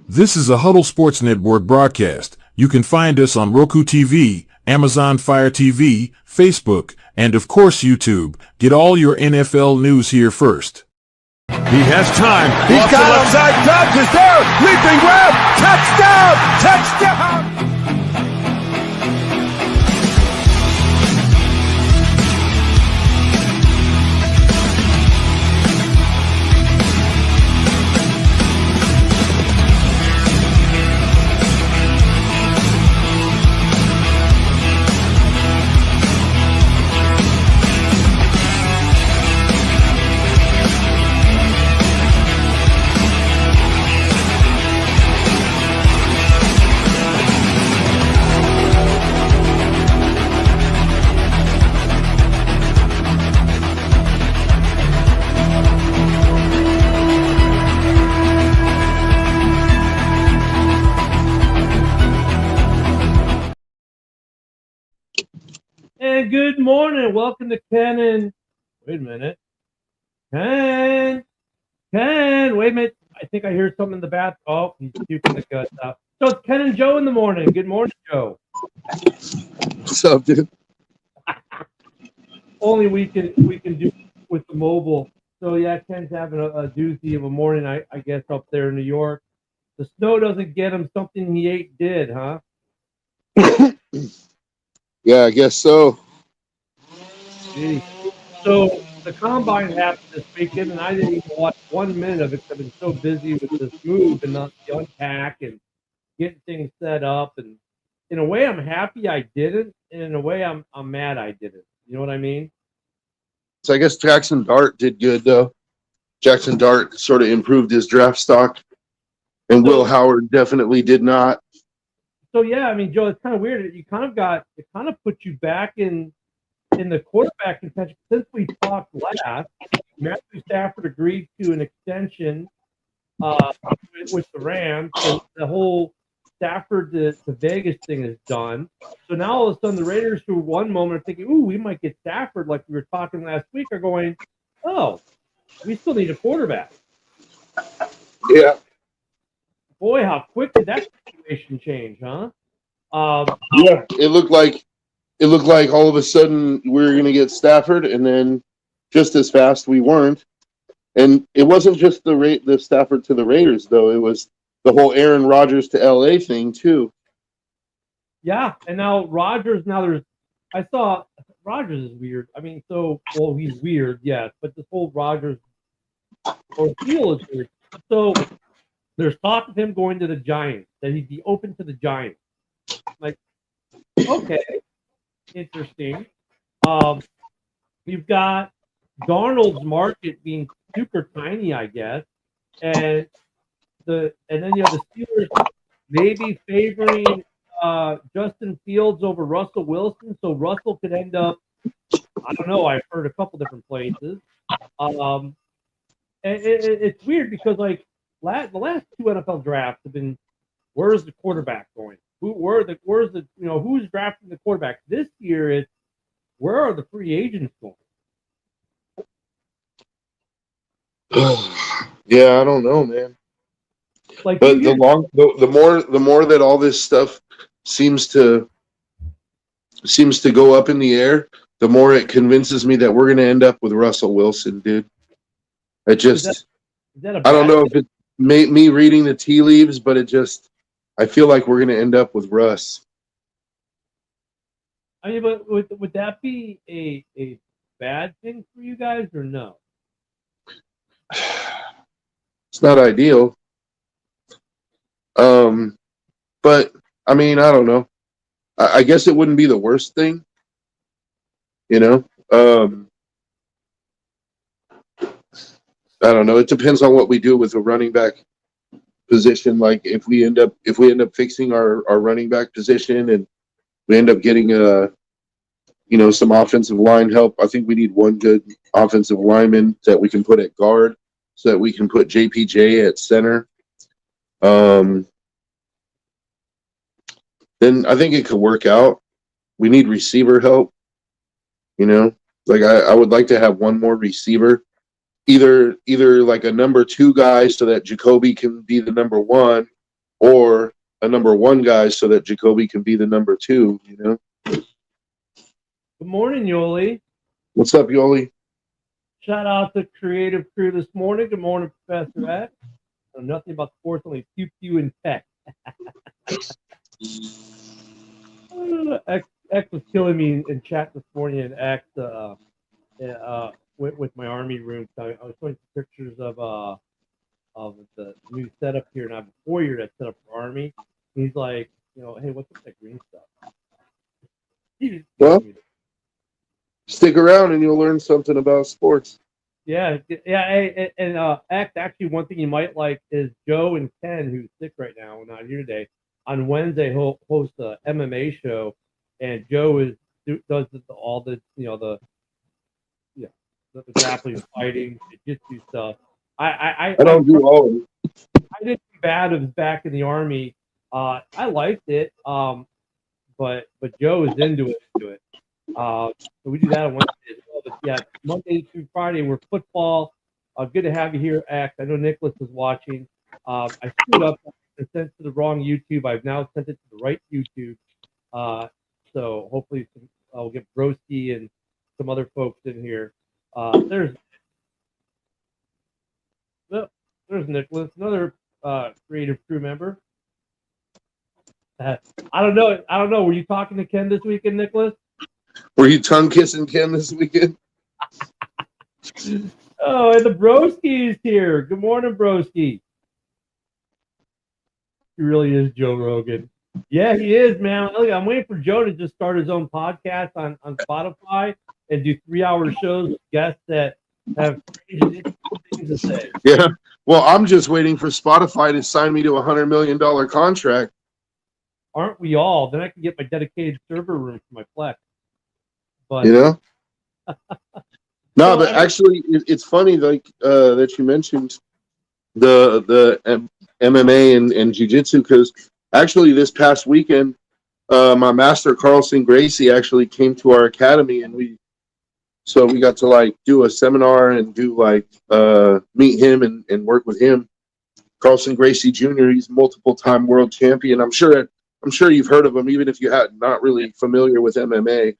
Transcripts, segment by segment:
This is a Huddle Sports Network broadcast. You can find us on Roku TV, Amazon Fire TV, Facebook, and of course YouTube. Get all your NFL news here first. He has time. He's got him. Side Dobbs is there. Leaping grab. Touchdown. Touchdown. And good morning. Welcome to Ken and... Wait a minute. Ken. Wait a minute. I think I hear something in the bath. Oh, he's puking the guts out. So it's Ken and Joe in the morning. Good morning, Joe. What's up, dude? Only we can do with the mobile. So yeah, Ken's having a doozy of a morning, I guess, up there in New York. The snow doesn't get him. Something he ate did, huh? Yeah, I guess so. Gee. So the combine happened this weekend, and I didn't even watch 1 minute of it because I've been so busy with this move and not the unpack and getting things set up. And in a way, I'm happy I didn't, and in a way, I'm mad I didn't. You know what I mean? So I guess Jackson Dart did good, though. Jackson Dart sort of improved his draft stock, and Will Howard definitely did not. So yeah, I mean, Joe, it's kind of weird. It kind of put you back in the quarterback contention. Since we talked last, Matthew Stafford agreed to an extension with the Rams. So the whole Stafford to Vegas thing is done. So now all of a sudden the Raiders, for one moment, are thinking, "Ooh, we might get Stafford," like we were talking last week, are going, "Oh, we still need a quarterback." Yeah. Boy, how quick did that situation change, huh? Yeah, it looked like all of a sudden we were going to get Stafford, and then just as fast we weren't. And it wasn't just the Stafford to the Raiders, though. It was the whole Aaron Rodgers to LA thing too. Yeah, and now Rodgers. I saw Rodgers is weird. I mean, he's weird, yes, but this whole Rodgers ordeal is weird. So there's talk of him going to the Giants, that he'd be open to the Giants. Like, okay, interesting. You've got Darnold's market being super tiny, I guess, and then you have the Steelers maybe favoring Justin Fields over Russell Wilson, so Russell could end up. I don't know. I've heard a couple different places. And it's weird because like. The last two NFL drafts have been, where's the quarterback going? Who's drafting the quarterback? This year it's, where are the free agents going? Yeah, I don't know, man. Like, but the more that all this stuff seems to go up in the air, the more it convinces me that we're going to end up with Russell Wilson, dude. I don't know if it's me reading the tea leaves, but I feel like we're going to end up with Russ. I mean, but would that be a bad thing for you guys or no? It's not ideal. But I mean, I don't know. I guess it wouldn't be the worst thing, you know. I don't know. It depends on what we do with the running back position. Like if we end up fixing our running back position and we end up getting some offensive line help. I think we need one good offensive lineman that we can put at guard so that we can put JPJ at center. Then I think it could work out. We need receiver help. Like I would like to have one more receiver, either like a number 2 guy so that Jacoby can be the number 1, or a number one guy so that Jacoby can be the number two, you know? Good morning, Yoli. What's up, Yoli? Shout out to Creative Crew this morning. Good morning, Professor X. I know nothing about sports, only pew pew and tech. X was killing me in chat this morning, and X with my army room. So I was showing pictures of the new setup here, and I have a foyer that's set up for army. He's like, hey, what's up with that green stuff? Well, stick around and you'll learn something about sports. Yeah. And X, actually, one thing you might like is Joe and Ken, who's sick right now, not here today. On Wednesday, he'll host a MMA show, and Joe does all the the grappling, fighting, jiu-jitsu stuff. I don't do all of it. I did combatives back in the army. I liked it, but Joe is into it. So we do that on Wednesday as well. But yeah, Monday through Friday we're football. Good to have you here, X. I know Nicholas is watching. I screwed up and sent to the wrong YouTube. I've now sent it to the right YouTube. So hopefully I'll get Broski and some other folks in here. There's Nicholas, another Creative Crew member. I don't know. Were you talking to Ken this weekend, Nicholas? Were you tongue kissing Ken this weekend? Oh, and the Broski's here. Good morning, Broski. He really is Joe Rogan. Yeah, he is, man. Look, I'm waiting for Joe to just start his own podcast on Spotify and do 3-hour shows with guests that have crazy things to say. Yeah. Well, I'm just waiting for Spotify to sign me to a $100 million contract. Aren't we all? Then I can get my dedicated server room for my Plex. But No, but actually, it's funny, like that you mentioned the MMA and jiu-jitsu, because actually this past weekend, my master Carlson Gracie actually came to our academy, and we got to like do a seminar and do like meet him and work with him. Carlson Gracie Jr. He's multiple-time world champion. I'm sure you've heard of him, even if you had not really familiar with MMA.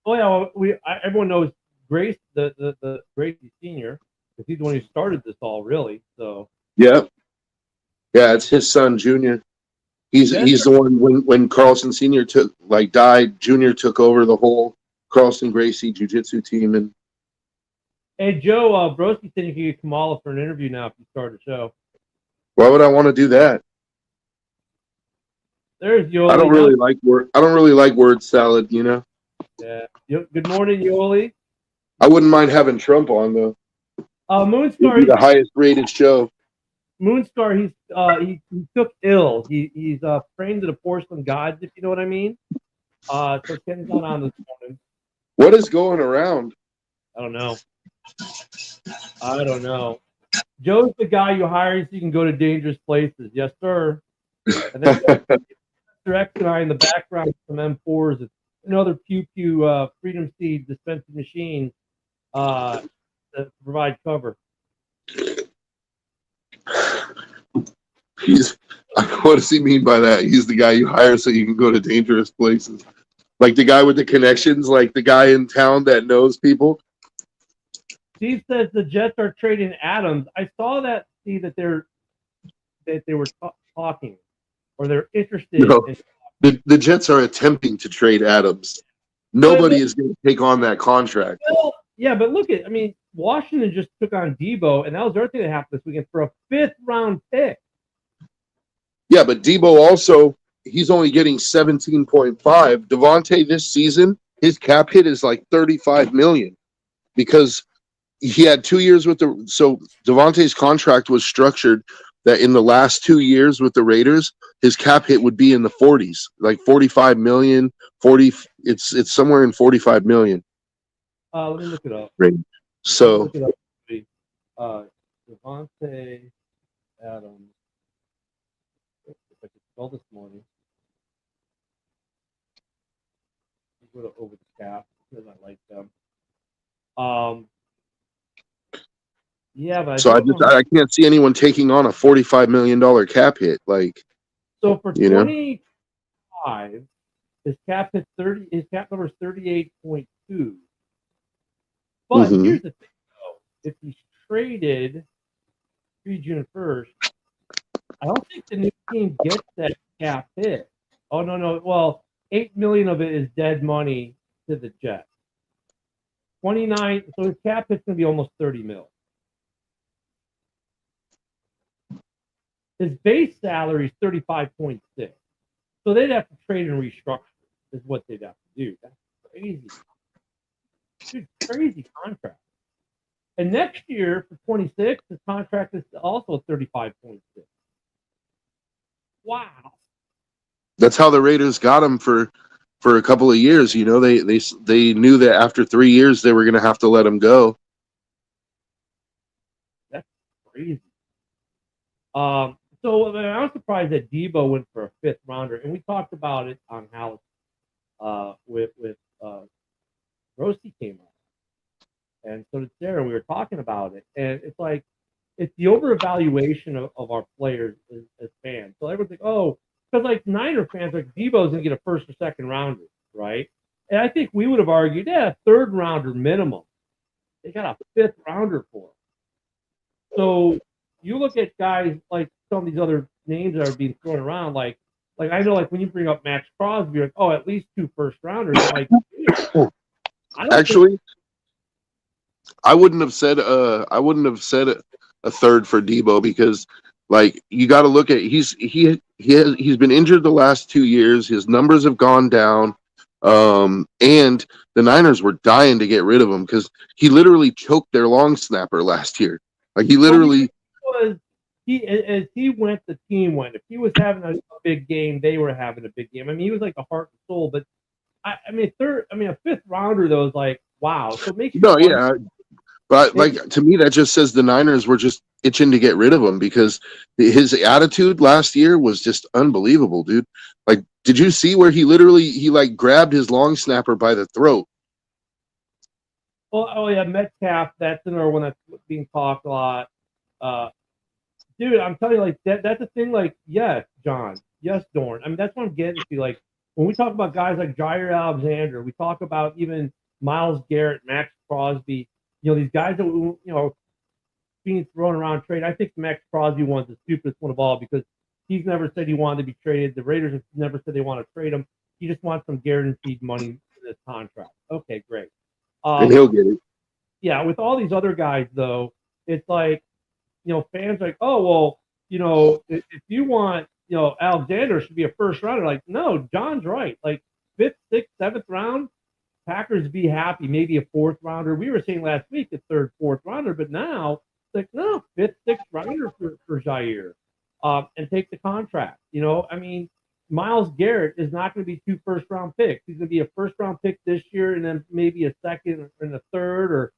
Oh yeah, well, everyone knows Grace, the Gracie Senior, because he's the one who started this all, really. So yeah, it's his son Junior. He's the one when Carlson Senior died. Junior took over the whole Carlson Gracie Jiu-Jitsu team. And hey, Joe, Broski said you could get Kamala for an interview now if you start a show. Why would I want to do that? There's Yoli. I don't really like word salad, you know. Yeah. Good morning, Yoli. I wouldn't mind having Trump on though. Moonstar, he's the highest rated show. Moonstar, he took ill. He's praying to the porcelain gods, if you know what I mean. So Ken's not on this morning. What is going around? I don't know. Joe's the guy you hire so you can go to dangerous places. Yes, sir. And then Mr. X and I in the background, some M4s and another pew Freedom Seed dispensing machine to provide cover. What does he mean by that? He's the guy you hire so you can go to dangerous places. Like the guy with the connections, like the guy in town that knows people. Steve says the Jets are trading Adams. I saw that. See that they were talking, or they're interested. No, the Jets are attempting to trade Adams. Nobody is going to take on that contract. Well, yeah, but look at. I mean, Washington just took on Debo, and that was the other thing that happened this weekend for a 5th-round pick. Yeah, but Debo also, he's only getting 17.5. Devontae this season, his cap hit is like $35 million because he had 2 years with so Devontae's contract was structured that in the last 2 years with the Raiders, his cap hit would be in the 40s, like 45 million, 40. It's somewhere in 45 million. Let me look it up. So Devontae Adams. If I could spell this morning. Go to over the cap because I like them. Yeah, but I can't see anyone taking on a $45 million cap hit. Like, So for You know? 25, his cap hit 30. His cap number is 38.2. But Mhm. here's the thing, though: if he's traded June 1st, I don't think the new team gets that cap hit. Oh no. Well, 8 million of it is dead money to the Jets. 29. So his cap hit's gonna be almost 30 mil. His base salary is 35.6. So they'd have to trade and restructure. Is what they'd have to do. That's crazy. Dude, crazy contract. And next year for 26, his contract is also 35.6. Wow. That's how the Raiders got him for a couple of years. You know, they knew that after 3 years they were going to have to let him go. That's crazy. So I mean, I was surprised that Debo went for a 5th rounder, and we talked about it on House with Rosie came up, and so did Sarah. We were talking about it, and it's like it's the overevaluation of our players as fans. So everyone's like, oh, because like Niner fans, like Debo's gonna get a 1st or 2nd rounder, right? And I think we would have argued, yeah, 3rd rounder minimum. They got a 5th rounder for him. So you look at guys like some of these other names that are being thrown around, like I know, like when you bring up Max Crosby, you're like, oh, at least 2 first rounders. I'm like, Actually, I wouldn't have said a 3rd for Debo, because like you got to look at he's been injured the last 2 years. His numbers have gone down, and the Niners were dying to get rid of him because he literally choked their long snapper last year. Like he literally was as he went, the team went. If he was having a big game, they were having a big game. I mean, he was like the heart and soul. But I mean, a 5th rounder though is like wow. So it makes you wonder. yeah. But like to me, that just says the Niners were just itching to get rid of him because his attitude last year was just unbelievable, dude. Like, did you see where he like grabbed his long snapper by the throat? Well, oh yeah, Metcalf. That's another one that's being talked a lot. Dude, I'm telling you, like that's the thing. Like, yes, John, yes, Dorn. I mean, that's what I'm getting to. Like, when we talk about guys like Jair Alexander, we talk about even Myles Garrett, Max Crosby. You know, these guys that being thrown around trade. I think Max Crosby one's the stupidest one of all because he's never said he wanted to be traded. The Raiders have never said they want to trade him. He just wants some guaranteed money in this contract. Okay, great. And he'll get it. Yeah, with all these other guys though, it's like, fans are like, oh well, if you want, Alexander should be a 1st rounder. Like, no, John's right. Like 5th, 6th, 7th round, Packers be happy. Maybe a 4th rounder. We were saying last week a 3rd, 4th rounder, but now it's like no 5th, 6th rounder for Jair, and take the contract. I mean, Myles Garrett is not going to be 2 first-round picks. He's going to be a 1st-round pick this year, and then maybe a 2nd and a 3rd or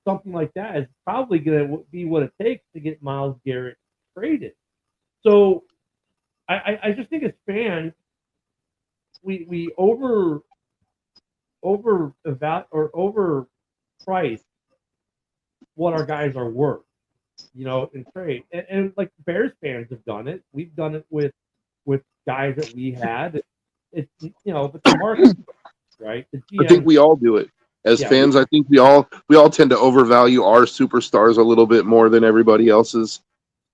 something like that. It's probably going to be what it takes to get Myles Garrett traded. So I just think as fans, we overprice what our guys are worth, in trade. And like Bears fans have done it. We've done it with guys that we had. It's but the market, right? The GM, I think we all do it as fans. I think we all tend to overvalue our superstars a little bit more than everybody else's.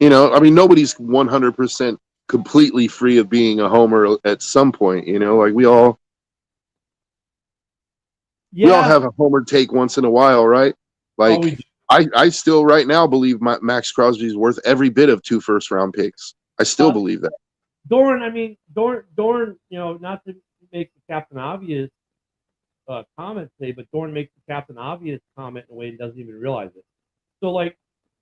I mean, nobody's 100% completely free of being a homer at some point. Like we all have a homer take once in a while, right? Like I still right now believe Max Crosby is worth every bit of 2 first-round picks. I still believe that. Dorn, not to make the Captain Obvious comment today, but Dorn makes the Captain Obvious comment in a way and doesn't even realize it. So, like,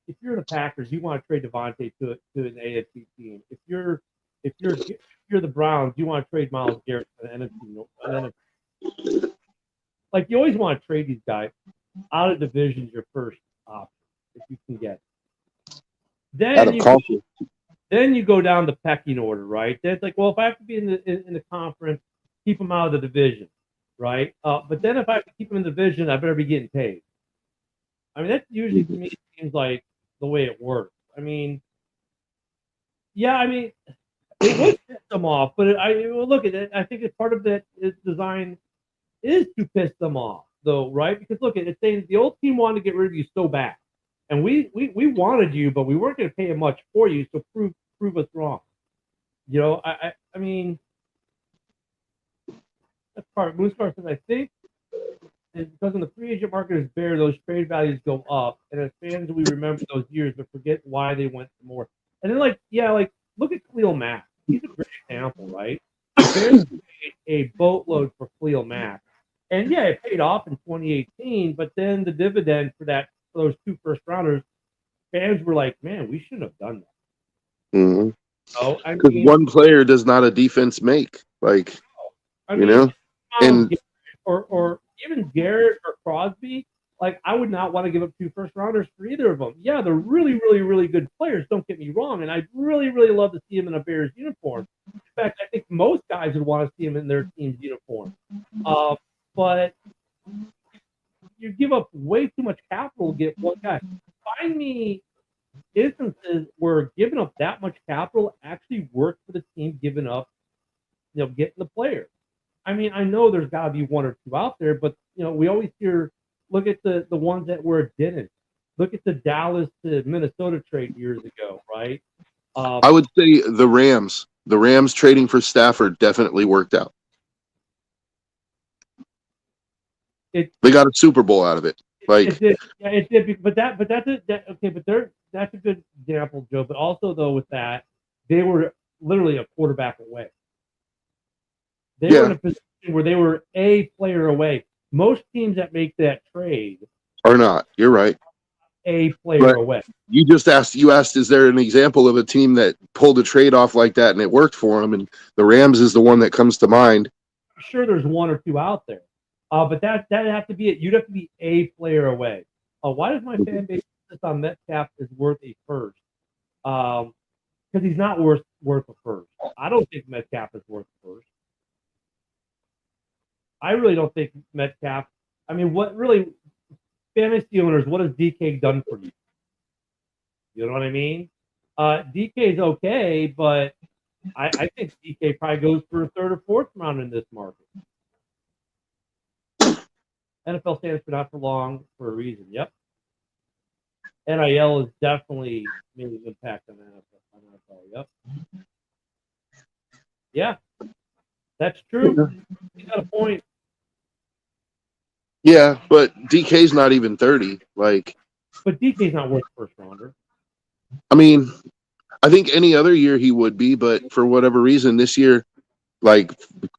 if you're the Packers, you want to trade Devontae to an AFC team. If you're the Browns, you want to trade Myles Garrett to an NFC. Like, you always want to trade these guys out of divisions. Your first option, if you can get it. Then you go down the pecking order, right? Then it's like, well, if I have to be in the conference, keep them out of the division, right? But then if I have to keep them in the division, I better be getting paid. I mean, that usually to me seems like the way it works. I mean, it would piss them off. But look at it. I think it's part of that design is to piss them off, though, right? Because look, it's saying the old team wanted to get rid of you so bad, and we wanted you, but we weren't going to pay much for you. So prove us wrong. You know, I mean, that's part. Moonscar says, I think it's because when the free agent market is bare, those trade values go up, and as fans, we remember those years, but forget why they went for more. And then, like look at Khalil Mack. He's a great example, right? The Bears paid a boatload for Khalil Mack, and yeah, it paid off in 2018. But then the dividend for those 2 first rounders, fans were like, man, we shouldn't have done that. Mhm. Oh, I Because mean, one player does not a defense make. Like, I you mean, know, and or even Garrett or Crosby, like I would not want to give up 2 first rounders for either of them. Yeah, they're really, really, really good players. Don't get me wrong, and I'd really, really love to see them in a Bears uniform. In fact, I think most guys would want to see them in their team's uniform. But you give up way too much capital to get one guy. Find me instances where giving up that much capital actually worked for the team giving up, getting the player. I mean, I know there's got to be 1 or 2 out there, but we always hear, look at the ones that where it didn't. Look at the Dallas to Minnesota trade years ago, right? I would say the Rams. The Rams trading for Stafford definitely worked out. They got a Super Bowl out of it. It did, yeah, it did. But that's a good example, Joe. But also though, with that, they were literally a quarterback away. They were in a position where they were a player away. Most teams that make that trade are not. You're right. A player away. You asked, is there an example of a team that pulled a trade off like that and it worked for them? And the Rams is the one that comes to mind. I'm sure there's 1 or 2 out there. But that'd have to be it. You'd have to be a player away. Why does my fan base insist on Metcalf is worth a first? Because he's not worth a first. I don't think Metcalf is worth a first. I really don't think Metcalf. I mean, what really fantasy owners? What has DK done for you? You know what I mean? DK is okay, but I think DK probably goes for a 3rd or 4th round in this market. NFL stands for not for long for a reason. Yep. NIL is definitely made an impact on NFL. Yep. Yeah. That's true. You got a point. Yeah, but DK's not even 30. But DK's not worth first rounder. I mean, I think any other year he would be, but for whatever reason this year,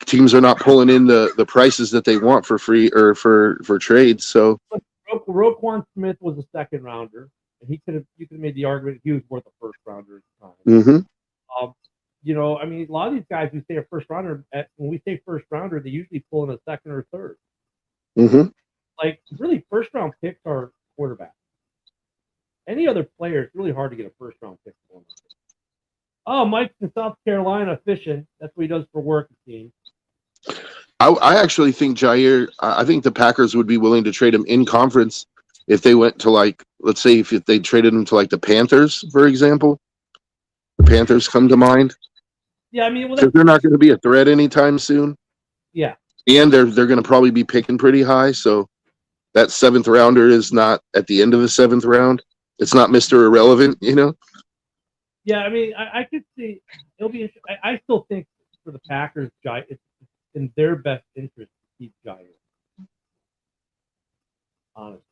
teams are not pulling in the prices that they want for free or for trades. So Roquan Smith was a 2nd rounder, and you could have made the argument he was worth a 1st rounder at the time. Mm-hmm. I mean, a lot of these guys who say a 1st rounder, when we say 1st rounder, they usually pull in a 2nd or 3rd. Mm-hmm. Really, 1st round picks are quarterbacks. Any other player, it's really hard to get a 1st round pick for. Oh, Mike's in South Carolina fishing. That's what he does for work, it seems. I actually think Jair. I think the Packers would be willing to trade him in conference if they went to let's say if they traded him to the Panthers, for example. The Panthers come to mind. Yeah, I mean, because they're not going to be a threat anytime soon. Yeah, and they're going to probably be picking pretty high. So that 7th rounder is not at the end of the 7th round. It's not Mr. Irrelevant, Yeah, I mean, I could see it'll be. I still think for the Packers, it's in their best interest to keep Jair. Honestly,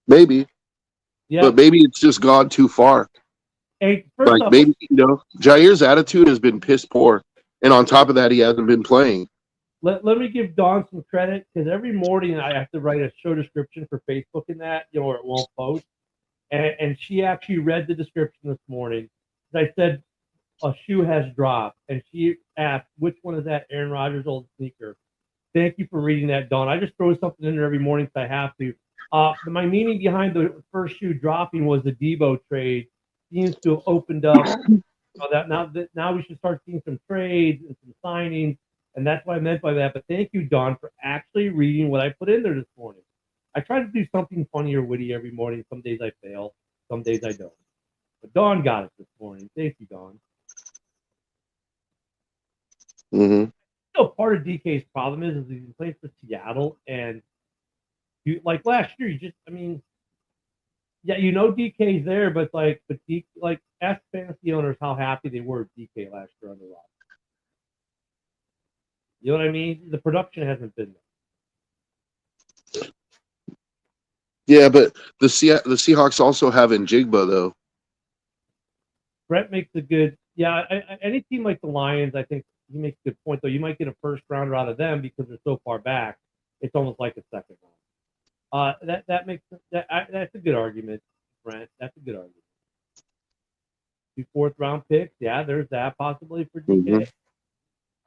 maybe. Yeah, but maybe it's just gone too far. Hey, maybe Jair's attitude has been piss poor, and on top of that, he hasn't been playing. Let me give Dawn some credit because every morning I have to write a show description for Facebook and that, or it won't post. And she actually read the description this morning. I said a shoe has dropped, and she asked, "Which one is that? Aaron Rodgers' old sneaker?" Thank you for reading that, Dawn. I just throw something in there every morning because I have to. My meaning behind the first shoe dropping was the Debo trade seems to have opened up. Now we should start seeing some trades and some signings, and that's what I meant by that. But thank you, Dawn, for actually reading what I put in there this morning. I try to do something funny or witty every morning. Some days I fail, some days I don't. But Dawn got it this morning. Thank you, Dawn. Mm-hmm. Part of DK's problem is he plays for Seattle, and you like last year. Yeah, DK's there, but ask fantasy owners how happy they were with DK last year on the roster. You know what I mean? The production hasn't been there. Yeah, but the Seahawks also have Njigba though. Brett makes a good. Yeah, any team like the Lions, I think he makes a good point though. You might get a first rounder out of them because they're so far back. It's almost like a second round. That's a good argument, Brent. That's a good argument. 2 4th-round picks, yeah, there's that possibility for DK.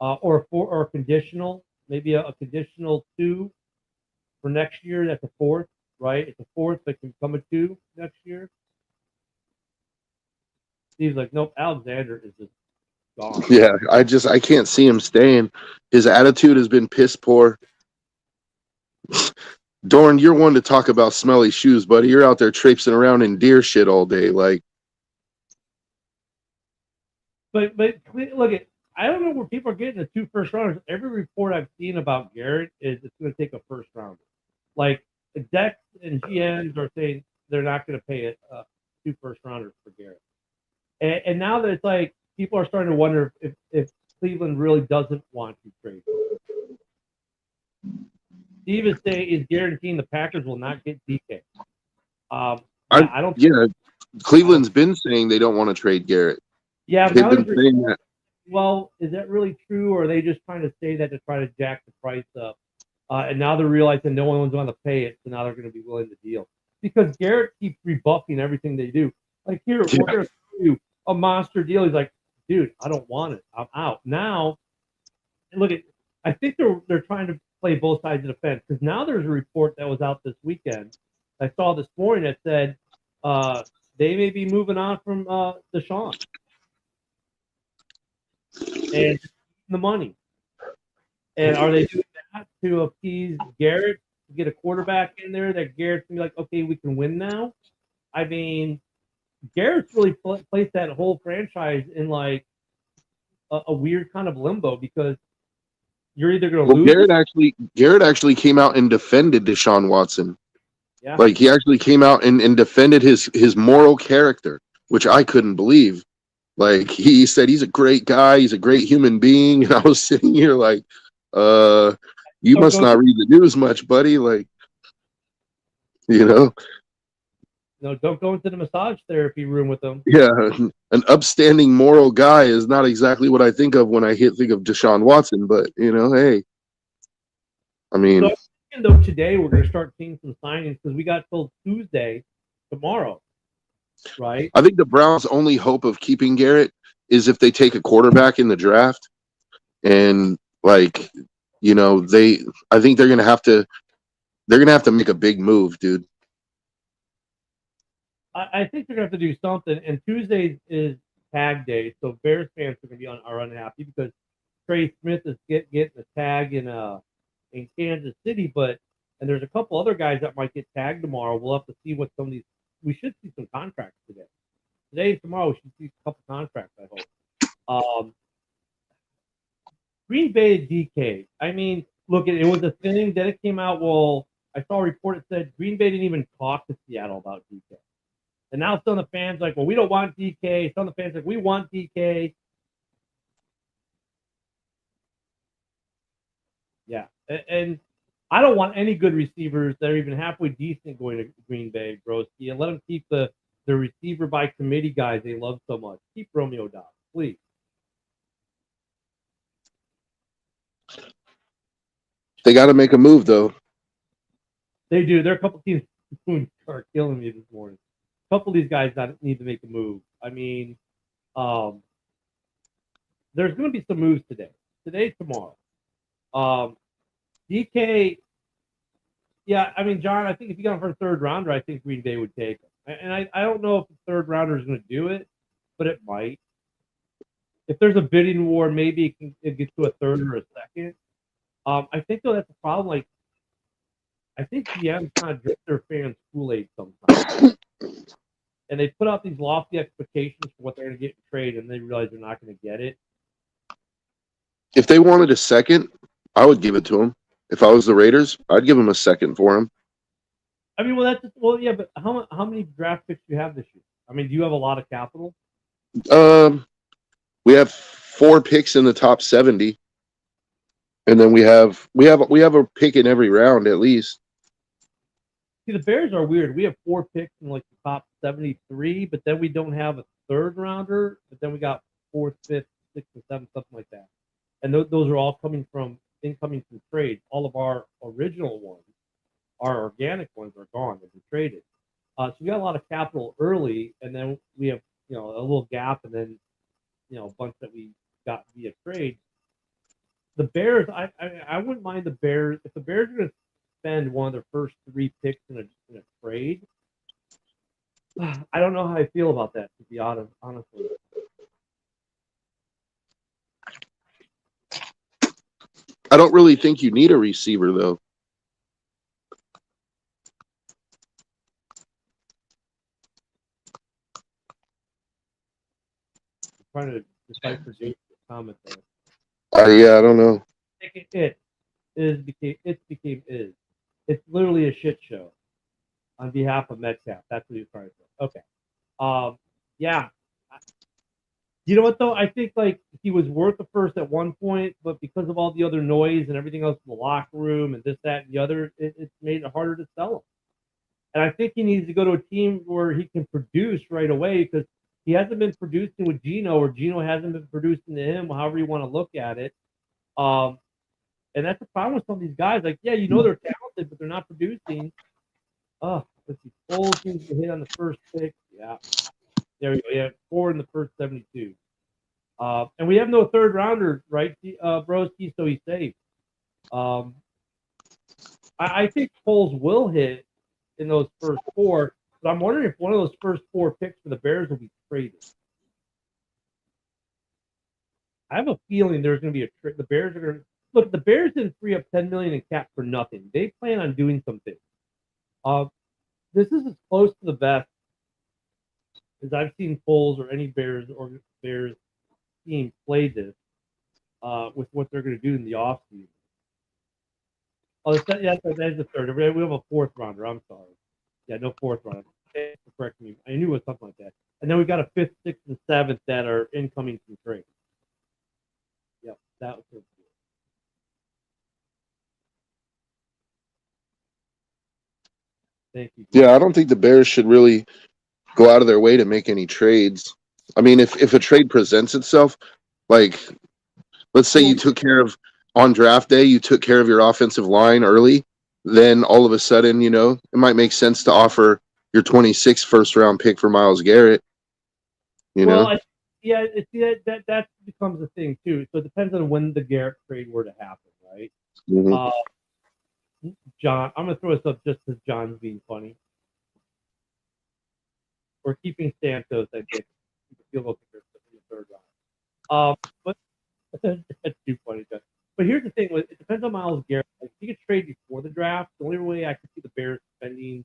Mm-hmm. Or a conditional, maybe a conditional 2 for next year. That's a 4th, right? It's a 4th that can become a 2 next year. Steve's like, nope, Alexander is just gone. Yeah, I can't see him staying. His attitude has been piss poor. Dorn, you're one to talk about smelly shoes, buddy. You're out there traipsing around in deer shit all day, like. But look at. I don't know where people are getting the 2 first-rounders. Every report I've seen about Garrett is it's going to take a first-rounder. Like the Dex and GMs are saying they're not going to pay it 2 first-rounders for Garrett. And now that it's like people are starting to wonder if Cleveland really doesn't want to trade him. Steve is guaranteeing the Packers will not get DK. I don't. Yeah, Cleveland's been saying they don't want to trade Garrett. Yeah, they've been saying that. Well, is that really true, or are they just trying to say that to try to jack the price up? And now they're realizing no one's going to pay it, so now they're going to be willing to deal. Because Garrett keeps rebuffing everything they do. Like, here, we're going to show you a monster deal. He's like, dude, I don't want it. I'm out. Now, look I think they're trying to play both sides of the fence, because now there's a report that was out this weekend. I saw this morning that said they may be moving on from Deshaun. And the money. And are they doing that to appease Garrett, to get a quarterback in there that Garrett's going to be like, okay, we can win now? I mean, Garrett's really placed that whole franchise in like a weird kind of limbo, because you're either going to lose. Garrett actually came out and defended Deshaun Watson. Yeah. Like, he actually came out and defended his moral character, which I couldn't believe. Like, he said he's a great guy, he's a great human being, and I was sitting here like, you must not read the news much, buddy. Like, No, don't go into the massage therapy room with them. Yeah, an upstanding moral guy is not exactly what I think of when I think of Deshaun Watson, but, hey. I mean... So, even though today we're going to start seeing some signings, because we got till Tuesday, tomorrow. Right. I think the Browns' only hope of keeping Garrett is if they take a quarterback in the draft, and I think they're gonna have to make a big move, dude. I think they're gonna have to do something. And Tuesday is tag day, so Bears fans are unhappy because Trey Smith is getting a tag in Kansas City, and there's a couple other guys that might get tagged tomorrow. We'll have to see what some of these. We should see some contracts today. Today and tomorrow, we should see a couple contracts, I hope. Green Bay DK. I mean, look, it was a thing. Then it came out, I saw a report that said Green Bay didn't even talk to Seattle about DK. And now some of the fans like, well, we don't want DK. Some of the fans like, we want DK. Yeah. And I don't want any good receivers that are even halfway decent going to Green Bay, Broski, and let them keep the receiver by committee guys they love so much. Keep Romeo Dobbs, please. They got to make a move, though. They do. There are a couple teams who are killing me this morning. A couple of these guys need to make a move. I mean, there's going to be some moves today. Today, tomorrow. DK, yeah, I mean, John, I think if you got him for a third rounder, I think Green Bay would take him. And I don't know if the third rounder is going to do it, but it might. If there's a bidding war, maybe it gets to a third or a second. I think, though, that's a problem. Like, I think GMs kind of drip their fans' Kool-Aid sometimes. and they put out these lofty expectations for what they're going to get in trade, and they realize they're not going to get it. If they wanted a second, I would give it to them. If I was the Raiders, I'd give them a second for him. I mean, yeah, but how many draft picks do you have this year? I mean, do you have a lot of capital? We have 4 picks in the top 70, and then we have a pick in every round at least. See, the Bears are weird. We have 4 picks in like the top 73, but then we don't have a third rounder. But then we got 4th, 5th, 6th, and 7th, something like that. And those are all coming from incoming from trade. All of our original ones, our organic ones, are gone. They've been traded. So we got a lot of capital early, and then we have a little gap, and then a bunch that we got via trade. The Bears, I wouldn't mind the Bears if the Bears are going to spend one of their first 3 picks in a trade. I don't know how I feel about that, to be honest. Honestly, I don't really think you need a receiver though. I'm trying to decipher Jason's comment there. Yeah, I don't know. It became is. It's literally a shit show on behalf of Metcalf. That's what he's trying to say. Okay. Yeah. You know what though? I think like he was worth the first at one point, but because of all the other noise and everything else in the locker room and this, that, and the other, it's made it harder to sell him. And I think he needs to go to a team where he can produce right away, because he hasn't been producing with Geno, or Geno hasn't been producing to him, however you want to look at it. And that's the problem with some of these guys. Like, yeah, they're talented, but they're not producing. Let's see. Foles needs to hit on the first pick. Yeah. There we go. Yeah, 4 in the first 72. And we have no third rounder, right, Broski? So he's safe. I think Foles will hit in those first 4, but I'm wondering if one of those first 4 picks for the Bears will be traded. I have a feeling there's going to be a trade. The Bears are going to look. The Bears didn't free up $10 million in cap for nothing. They plan on doing something. This is as close to the best as I've seen Foles or any Bears team play this with what they're going to do in the offseason. That's the third. We have a 4th rounder. I'm sorry. Yeah, no 4th rounder. Correct me. I knew it was something like that. And then we got a 5th, 6th, and 7th that are incoming from trade. Yep, that was it. Thank you. Yeah, I don't think the Bears should really go out of their way to make any trades. I mean, if a trade presents itself, like let's say you took care of on draft day, you took care of your offensive line early, then all of a sudden, it might make sense to offer your 26th first round pick for Myles Garrett. That becomes a thing too. So it depends on when the Garrett trade were to happen, right? Mm-hmm. John, I'm gonna throw this up just because John's being funny. We're keeping Santos, I think. Field goal kicker in the 3rd round. But that's too funny, John. But here's the thing: it depends on Myles Garrett. Like, if he could trade before the draft, the only way I could see the Bears spending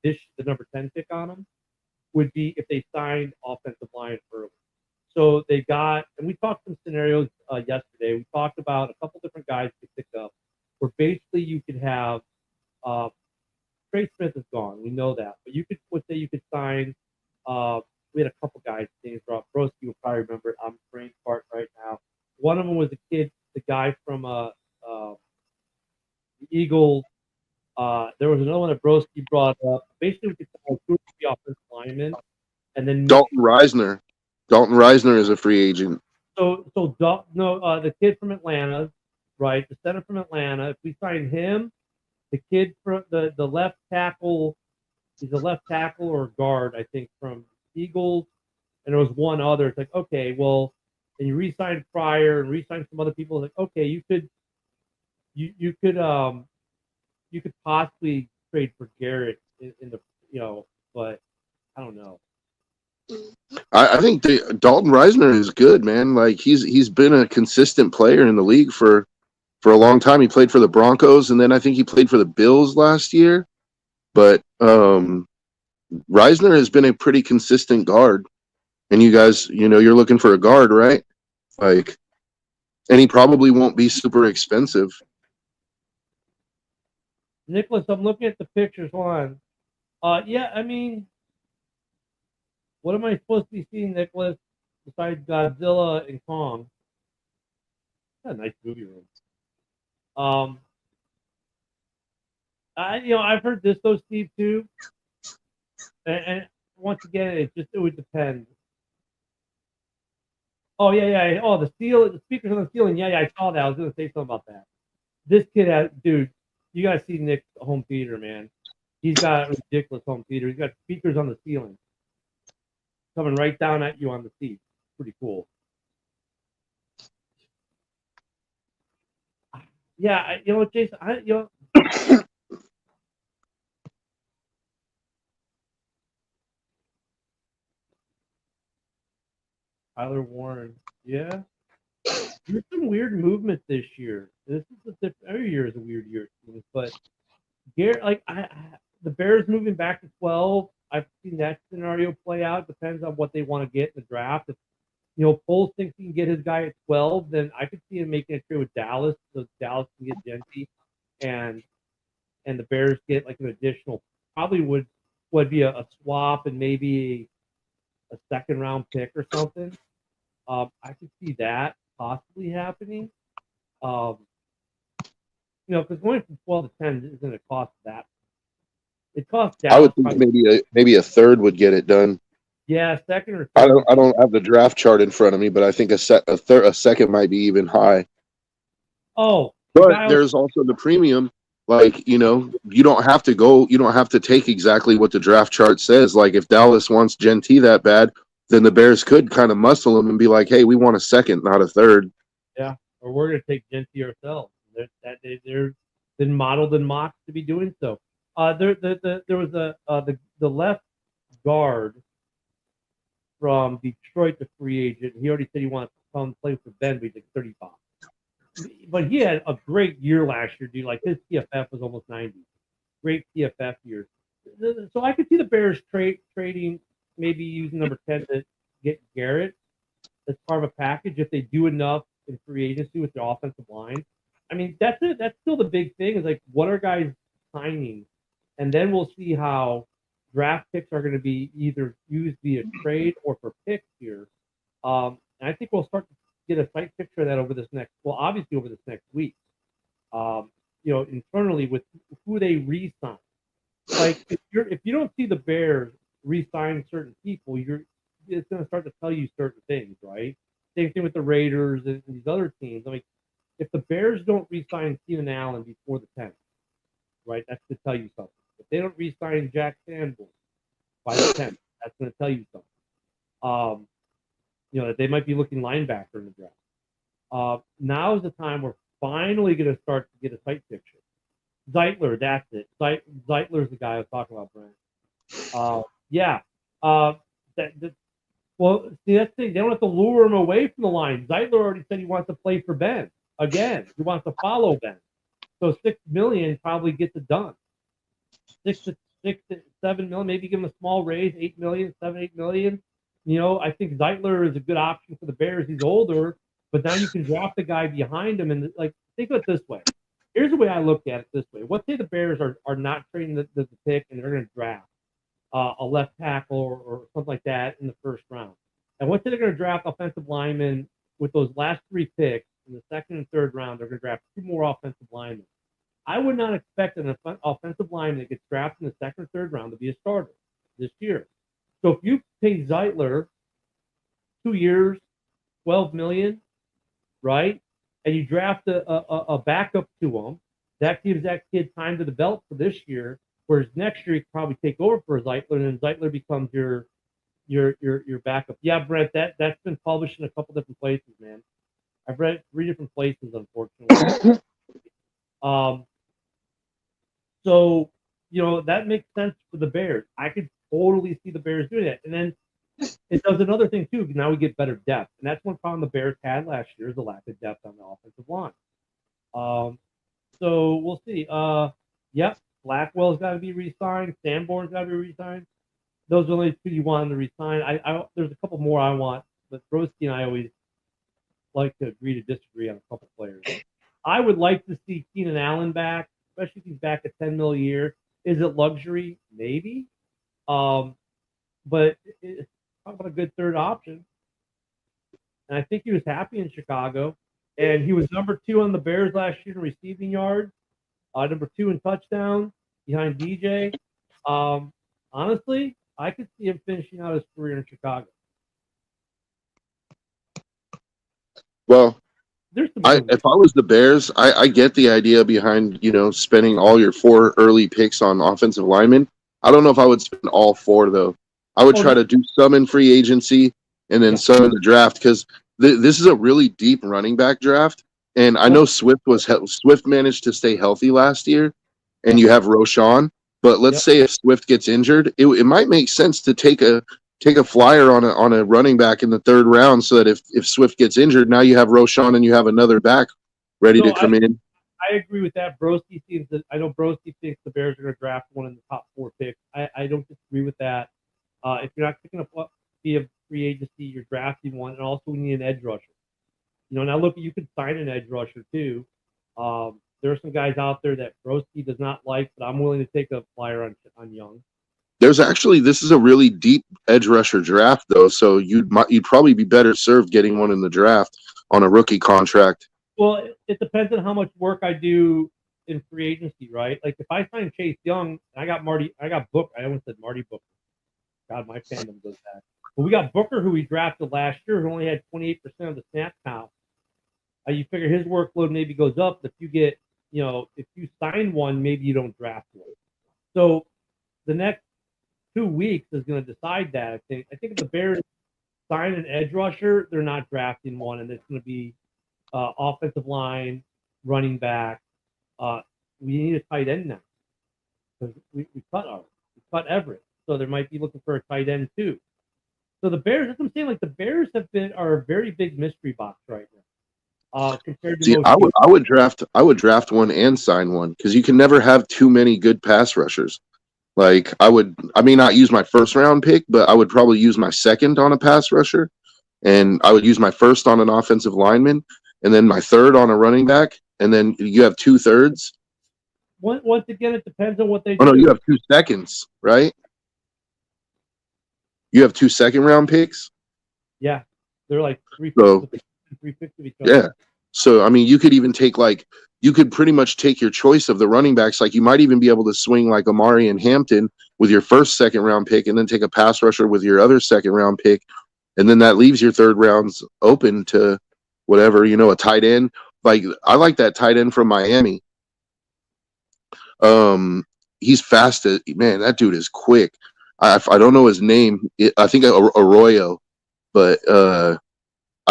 the number 10 pick on him would be if they signed offensive line early. So they got, and we talked some scenarios yesterday. We talked about a couple different guys to pick up, where basically you could have Trey Smith is gone. We know that, but you could sign. We had a couple guys. Names dropped. Broski will probably remember it. I'm brain fart right now. One of them was the guy from the Eagles. There was another one that Broski brought up. Basically, we could sign 2 or 3 offensive linemen, and then Dalton Reisner. Dalton Reisner is a free agent. The kid from Atlanta, right? The center from Atlanta. If we sign him, the kid from the left tackle, he's a left tackle or guard, I think, from Eagles, and there was one other. It's like, okay, well, and you re-signed Pryor and re-signed some other people. It's like, okay, you could possibly trade for Garrett in the but I don't know. I think Dalton Reisner is good, man. Like he's been a consistent player in the league for a long time. He played for the Broncos, and then I think he played for the Bills last year. But Reisner has been a pretty consistent guard, and you guys, you're looking for a guard, right? Like, and he probably won't be super expensive. Nicholas, I'm looking at the pictures. Hold on. Yeah, I mean, what am I supposed to be seeing, Nicholas, besides Godzilla and Kong? That's a nice movie room. I've heard this though, Steve, too. And once again, it would depend. Oh yeah. Oh, the speakers on the ceiling. Yeah, I saw that. I was gonna say something about that. This kid has, dude. You gotta see Nick's home theater, man. He's got a ridiculous home theater. He's got speakers on the ceiling, coming right down at you on the seat. Pretty cool. Yeah, Jason. Tyler Warren. Yeah. There's some weird movement this year. This is every year is a weird year, but Garrett, the Bears moving back to 12. I've seen that scenario play out. Depends on what they want to get in the draft. If Poles thinks he can get his guy at 12, then I could see him making a trade with Dallas, so Dallas can get Genty, and the Bears get like an additional, probably would be a swap and maybe a second round pick or something. I could see that possibly happening. Because going from 12 to 10 isn't going to cost that. It costs Dallas. I would think maybe a third would get it done. Yeah, second or third. I don't have the draft chart in front of me, but I think a second might be even high. Oh, but there's also the premium. Like, you don't have to take exactly what the draft chart says. Like, if Dallas wants Genty that bad, then the Bears could kind of muscle them and be like, hey, we want a second, not a third. Yeah, or we're going to take Genty ourselves. They're been modeled and mocked to be doing so. There was the left guard from Detroit, the free agent. He already said he wants to come play for Ben, but he's like 35. But he had a great year last year, dude. Like his PFF was almost 90. Great PFF year. So I could see the Bears trading, maybe using number 10 to get Garrett as part of a package if they do enough in free agency with their offensive line. I mean, that's it. That's still the big thing is like, what are guys signing? And then we'll see how draft picks are going to be either used via trade or for picks here. And I think we'll start to get a sight picture of that over this next week. Internally with who they re-sign. Like if you don't see the Bears re-sign certain people, it's going to start to tell you certain things, right? Same thing with the Raiders and these other teams. I mean, if the Bears don't re-sign Keenan Allen before the 10th, right, that's to tell you something. If they don't re-sign Jack Sanborn by the 10th, that's going to tell you something. That they might be looking linebacker in the draft. Now is the time we're finally going to start to get a sight picture. Zeitler, that's it. Zeitler's the guy I was talking about, Brent. Yeah. Well, see, that's the thing. They don't have to lure him away from the line. Zeitler already said he wants to play for Ben again. He wants to follow Ben. So $6 million probably gets it done. 6 to 7 million, maybe give him a small raise, 8 million, 8 million. I think Zeitler is a good option for the Bears. He's older, but now you can draft the guy behind him. And think of it this way. Here's the way I look at it this way. Let's say the Bears are not trading the pick and they're going to draft a left tackle or something like that in the first round. And let's say they're going to draft offensive linemen with those last 3 picks in the second and third round. They're going to draft 2 more offensive linemen. I would not expect an offensive lineman that gets drafted in the second or third round to be a starter this year. So if you pay Zeitler 2 years, $12 million, right, and you draft a backup to him, that gives that kid time to develop for this year. Whereas next year he can probably take over for Zeitler, and then Zeitler becomes your backup. Yeah, Brett, that's been published in a couple different places, man. I've read it 3 different places, unfortunately. So that makes sense for the Bears. I could totally see the Bears doing that, and then it does another thing too. Now we get better depth, and that's one problem the Bears had last year is the lack of depth on the offensive line. So we'll see. Yep, Blackwell's got to be re-signed. Sanborn's got to be re-signed. those are the only two you wanted to resign. There's a couple more I want, but Broski and I always like to agree to disagree on a couple players. I would like to see Keenan Allen back, especially if he's back at 10 mil a year. Is it luxury? Maybe. But talk about a good third option. And I think he was happy in Chicago. And he was number 2 on the Bears last year in receiving yards, number 2 in touchdowns behind DJ. Honestly, I could see him finishing out his career in Chicago. Well, There's some if I was the Bears, I get the idea behind, spending all your 4 early picks on offensive linemen. I don't know if I would spend all 4, though. I would try to do some in free agency and then some in the draft, because this is a really deep running back draft. And I know Swift managed to stay healthy last year, and you have Roschon. But let's say if Swift gets injured, it might make sense to take a flyer on a running back in the 3rd round, so that if Swift gets injured, now you have Roschon and you have another back ready to come in. I agree with that. I know Broski thinks the Bears are going to draft one in the top 4 picks. I don't disagree with that. If you're not picking up via free agency, you're drafting one, and also we need an edge rusher. Now look, you could sign an edge rusher too. There are some guys out there that Broski does not like, but I'm willing to take a flyer on Young. This is a really deep edge rusher draft, though, so you'd probably be better served getting one in the draft on a rookie contract. Well, it depends on how much work I do in free agency, right? Like if I sign Chase Young, and I got Booker. I almost said Marty Booker. God, my fandom goes back. But we got Booker, who we drafted last year, who only had 28% of the snap count. You figure his workload maybe goes up. If you get, if you sign one, maybe you don't draft one. So the next 2 weeks is going to decide that. I think if the Bears sign an edge rusher, they're not drafting one, and it's going to be offensive line, running back. We need a tight end now because we cut Everett, so they might be looking for a tight end too. So the Bears, that's what I'm saying. Like the Bears are a very big mystery box right now. Compared to I would draft one and sign one, because you can never have too many good pass rushers. Like I may not use my 1st round pick, but I would probably use my 2nd on a pass rusher, and I would use my 1st on an offensive lineman, and then my 3rd on a running back, and then you have 2 thirds. Once again, it depends on what they do. Oh no, you have 2 seconds, right? You have 2 2nd round picks. Yeah, they're like 350 of each other. Yeah. So I mean, you could even take you could pretty much take your choice of the running backs. Like you might even be able to swing like Amari and Hampton with your 1st, 2nd round pick, and then take a pass rusher with your other 2nd round pick, and then that leaves your 3rd rounds open to whatever, a tight end. Like I like that tight end from Miami. He's fast. Man, that dude is quick. I don't know his name. I think Arroyo, but I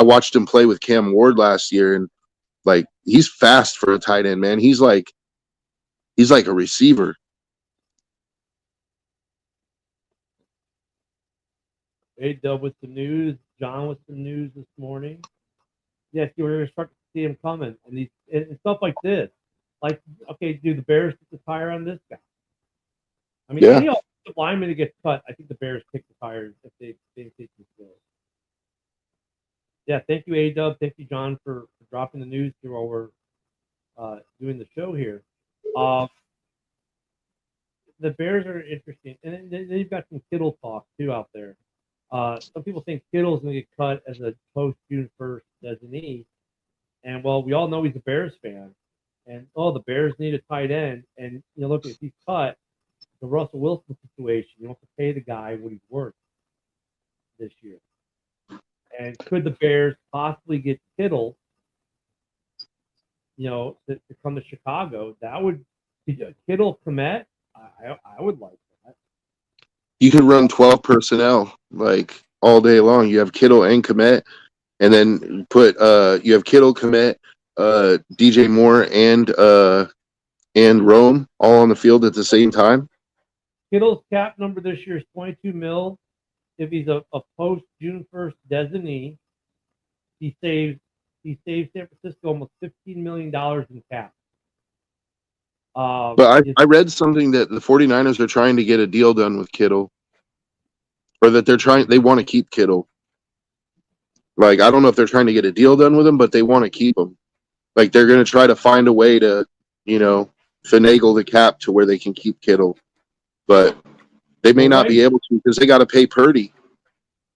watched him play with Cam Ward last year, and like he's fast for a tight end, man. He's like a receiver. Hey, Dub with the news. John with some news this morning. Yes, you were starting to see him coming, and stuff like this. Like, okay, do the Bears get the tire on this guy? I mean, any offensive lineman to get cut, I think the Bears kick the tires if they think they can still. Yeah, thank you, A-Dub. Thank you, John, for dropping the news here while we're doing the show here. The Bears are interesting, and they've got some Kittle talk too out there. Some people think Kittle's going to get cut as a post-June 1st designee, and well, we all know he's a Bears fan, and the Bears need a tight end, and look, if he's cut, the Russell Wilson situation, you don't have to pay the guy what he's worth this year. And could the Bears possibly get Kittle, to come to Chicago? That would be Kittle Kmet. I would like that. You could run 12 personnel like all day long. You have Kittle and Kmet, and then put you have Kittle, Kmet, DJ Moore, and Rome all on the field at the same time. Kittle's cap number this year is $22 million. If he's a post June 1st designee, he saves San Francisco almost $15 million in cap. But I read something that the 49ers are trying to get a deal done with Kittle. or that they want to keep Kittle. Like, I don't know if they're trying to get a deal done with him, but they want to keep him. Like, they're going to try to find a way to, finagle the cap to where they can keep Kittle. But they may not be able to because they got to pay Purdy.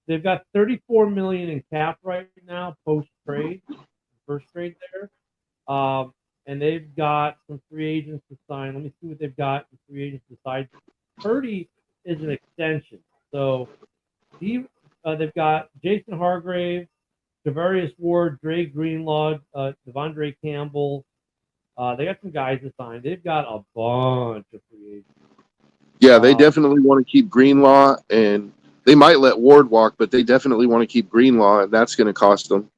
They've got $34 million in cap right now, post trade, first trade there, and they've got some free agents to sign. Let me see what they've got in free agents to sign. Purdy is an extension, so they've got Jason Hargrave, Javarius Ward, Dre Greenlaw, Devondre Campbell. They got some guys to sign. They've got a bunch of free agents. Yeah, they definitely want to keep Greenlaw, and they might let Ward walk, but they definitely want to keep Greenlaw, and that's going to cost them.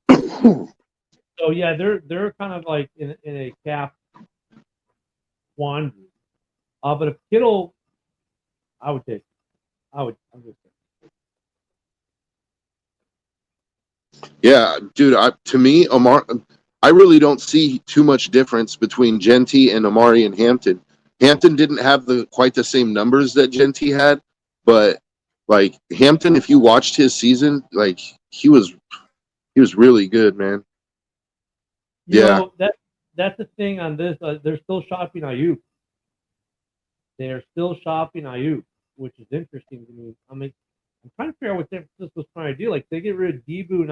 So yeah, they're kind of like in a cap quandary. But if Kittle, I would take. I'm just saying. Yeah, dude. To me, I really don't see too much difference between Genty and Amari and Hampton. Hampton didn't have quite the same numbers that Genty had, but like Hampton, if you watched his season, like he was really good, man. You know, that's the thing on this. They're still shopping Ayuk. They are still shopping Ayuk, which is interesting to me. I mean, I'm trying to figure out what San Francisco's trying to do. Like they get rid of Debo and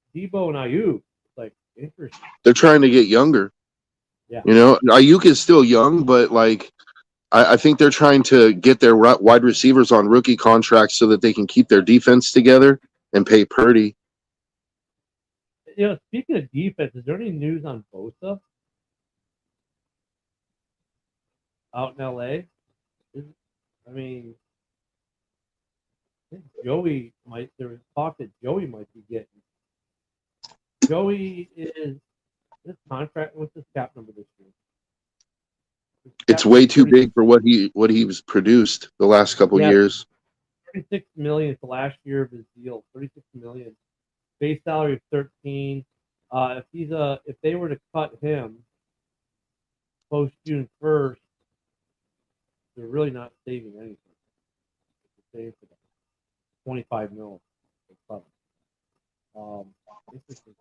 Ayuk. It's like interesting. They're trying to get younger. Yeah. Ayuk is still young, but like I think they're trying to get their wide receivers on rookie contracts so that they can keep their defense together and pay Purdy. Speaking of defense, is there any news on Bosa out in LA? I mean, I think there was talk that Joey might be getting. Joey is this contract with this cap number this year. It's way too big for what he was produced the last couple years. $36 million is the last year of his deal. $36 million. Base salary of 13. If they were to cut him post June 1st, they're really not saving anything. They're saving for that. 25 mil. Interesting.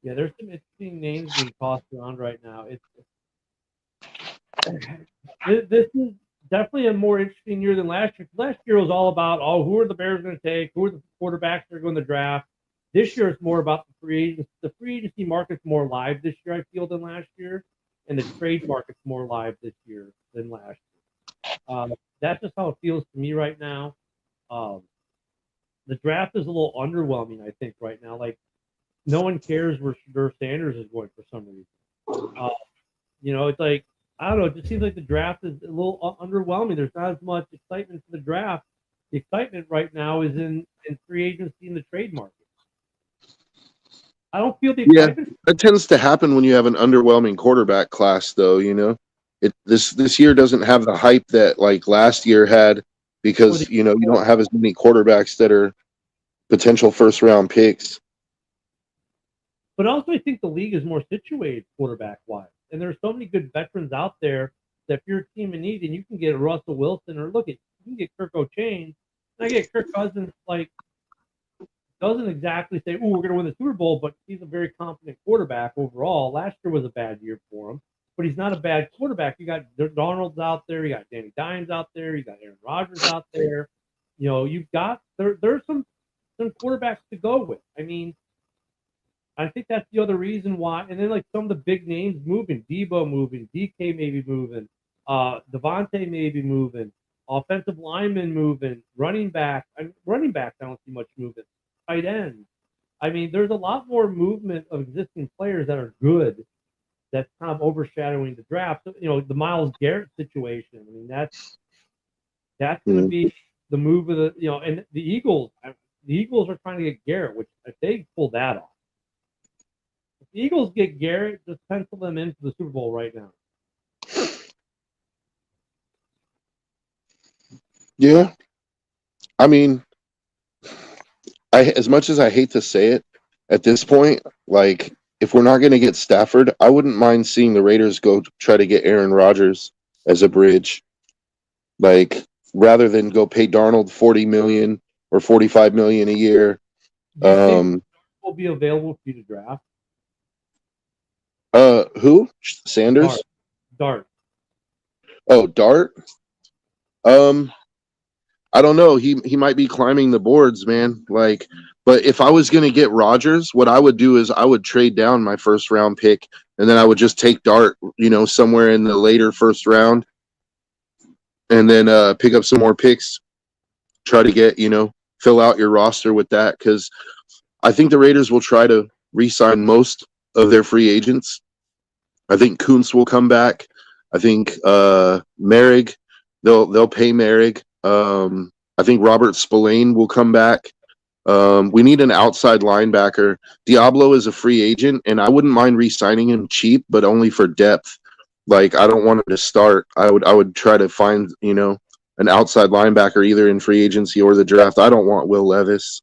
Yeah, there's some interesting names being tossed around right now. This is definitely a more interesting year than last year. Last year was all about, who are the Bears going to take? Who are the quarterbacks that are going to draft? This year it's more about the free agency. The free agency market's more live this year, I feel, than last year. And the trade market's more live this year than last year. That's just how it feels to me right now. The draft is a little underwhelming, I think, right now. Like, no one cares where Shedeur Sanders is going for some reason. It's like, I don't know. It just seems like the draft is a little underwhelming. There's not as much excitement for the draft. The excitement right now is in free agency and the trade market. I don't feel the excitement. Yeah, that tends to happen when you have an underwhelming quarterback class, though. This year doesn't have the hype that like last year had because you don't have as many quarterbacks that are potential first round picks. But also, I think the league is more situated quarterback-wise. And there are so many good veterans out there that if you're a team in need and you can get a Russell Wilson or you can get Kirk O'Chain. And I get Kirk Cousins, doesn't exactly say, we're going to win the Super Bowl, but he's a very competent quarterback overall. Last year was a bad year for him, but he's not a bad quarterback. You got Darnold's out there. You got Danny Dimes out there. You got Aaron Rodgers out there. You've got there's some quarterbacks to go with. I mean, I think that's the other reason why. And then some of the big names moving, Debo moving, DK maybe moving, Devontae maybe moving, offensive linemen moving, running backs. I don't see much movement. Tight ends. I mean, there's a lot more movement of existing players that are good. That's kind of overshadowing the draft. So, the Myles Garrett situation. I mean, that's going to be the move of the and the Eagles. The Eagles are trying to get Garrett, which if they pull that off. If the Eagles get Garrett, just pencil them into the Super Bowl right now. Yeah. I mean, as much as I hate to say it, at this point, if we're not going to get Stafford, I wouldn't mind seeing the Raiders go try to get Aaron Rodgers. as a bridge. Like, rather than go pay Darnold $40 million or $45 million a year. Do you think will be available for you to draft? Who? Sanders? Dart. Oh, Dart? I don't know. He might be climbing the boards, man. Like, but if I was gonna get Rodgers, what I would do is I would trade down my first round pick, and then I would just take Dart, somewhere in the later first round, and then pick up some more picks. Try to get, fill out your roster with that, because I think the Raiders will try to re-sign most of their free agents. I think Kuntz will come back. I think Merrick, they'll pay Merrick. I think Robert Spillane will come back. We need an outside linebacker. Diablo is a free agent, and I wouldn't mind re-signing him cheap, but only for depth. Like, I don't want him to start. I would try to find, an outside linebacker either in free agency or the draft. I don't want Will Levis.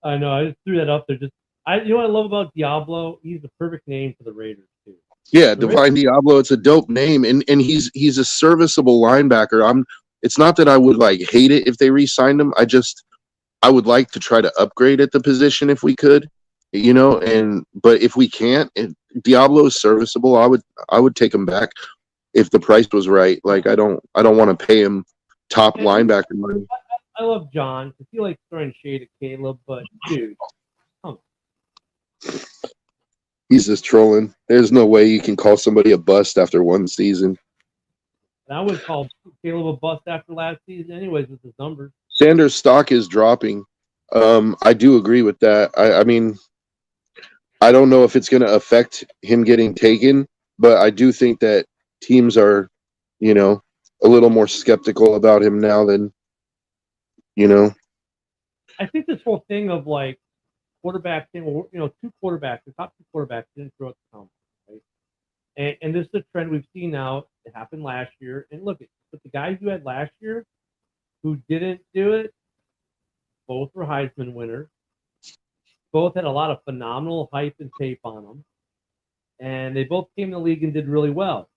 I know. I just threw that up there. You know what I love about Diablo? He's the perfect name for the Raiders too. Yeah, Divine Diablo. It's a dope name, and he's a serviceable linebacker. It's not that I would like hate it if they re-signed him. I would like to try to upgrade at the position if we could, but if we can't, Diablo is serviceable. I would take him back if the price was right. Like, I don't want to pay him top linebacker money. I love John because he likes throwing shade at Caleb, but dude, come on. He's just trolling. There's no way you can call somebody a bust after one season. And I would call Caleb a bust after last season, anyways, with his numbers. Sanders' stock is dropping. I do agree with that. I mean, I don't know if it's going to affect him getting taken, but I do think that teams are, a little more skeptical about him now than, I think this whole thing of like quarterback thing, two quarterbacks, the top two quarterbacks didn't throw at the combine, right? And this is a trend we've seen now. It happened last year. And look, but the guys you had last year who didn't do it, both were Heisman winners. Both had a lot of phenomenal hype and tape on them. And they both came in the league and did really well.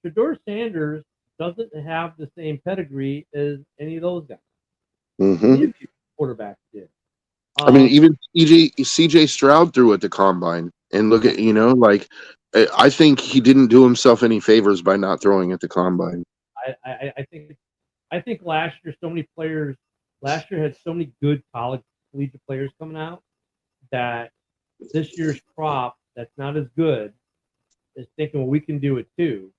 Shedeur Sanders doesn't have the same pedigree as any of those guys. Mm-hmm. Quarterbacks did. I mean, even CJ Stroud threw at the combine. And look at, I think he didn't do himself any favors by not throwing at the combine. I think last year had so many good collegiate players coming out that this year's crop that's not as good is thinking, well, we can do it too.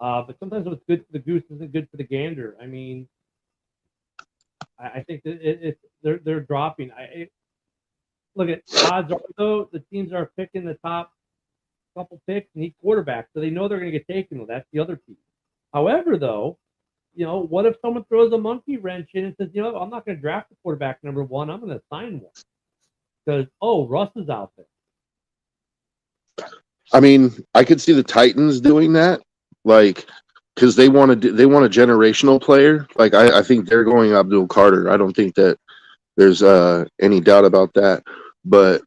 But sometimes what's good for the goose isn't good for the gander. I mean, I think that they're dropping. Look at odds are though the teams are picking the top couple picks need quarterbacks, so they know they're going to get taken. Well, that's the other piece. However, though, what if someone throws a monkey wrench in and says, I'm not going to draft the quarterback number one. I'm going to sign one because Russ is out there. I mean, I could see the Titans doing that, like, because they want a generational player. Like, I think they're going Abdul Carter. I don't think that there's any doubt about that. But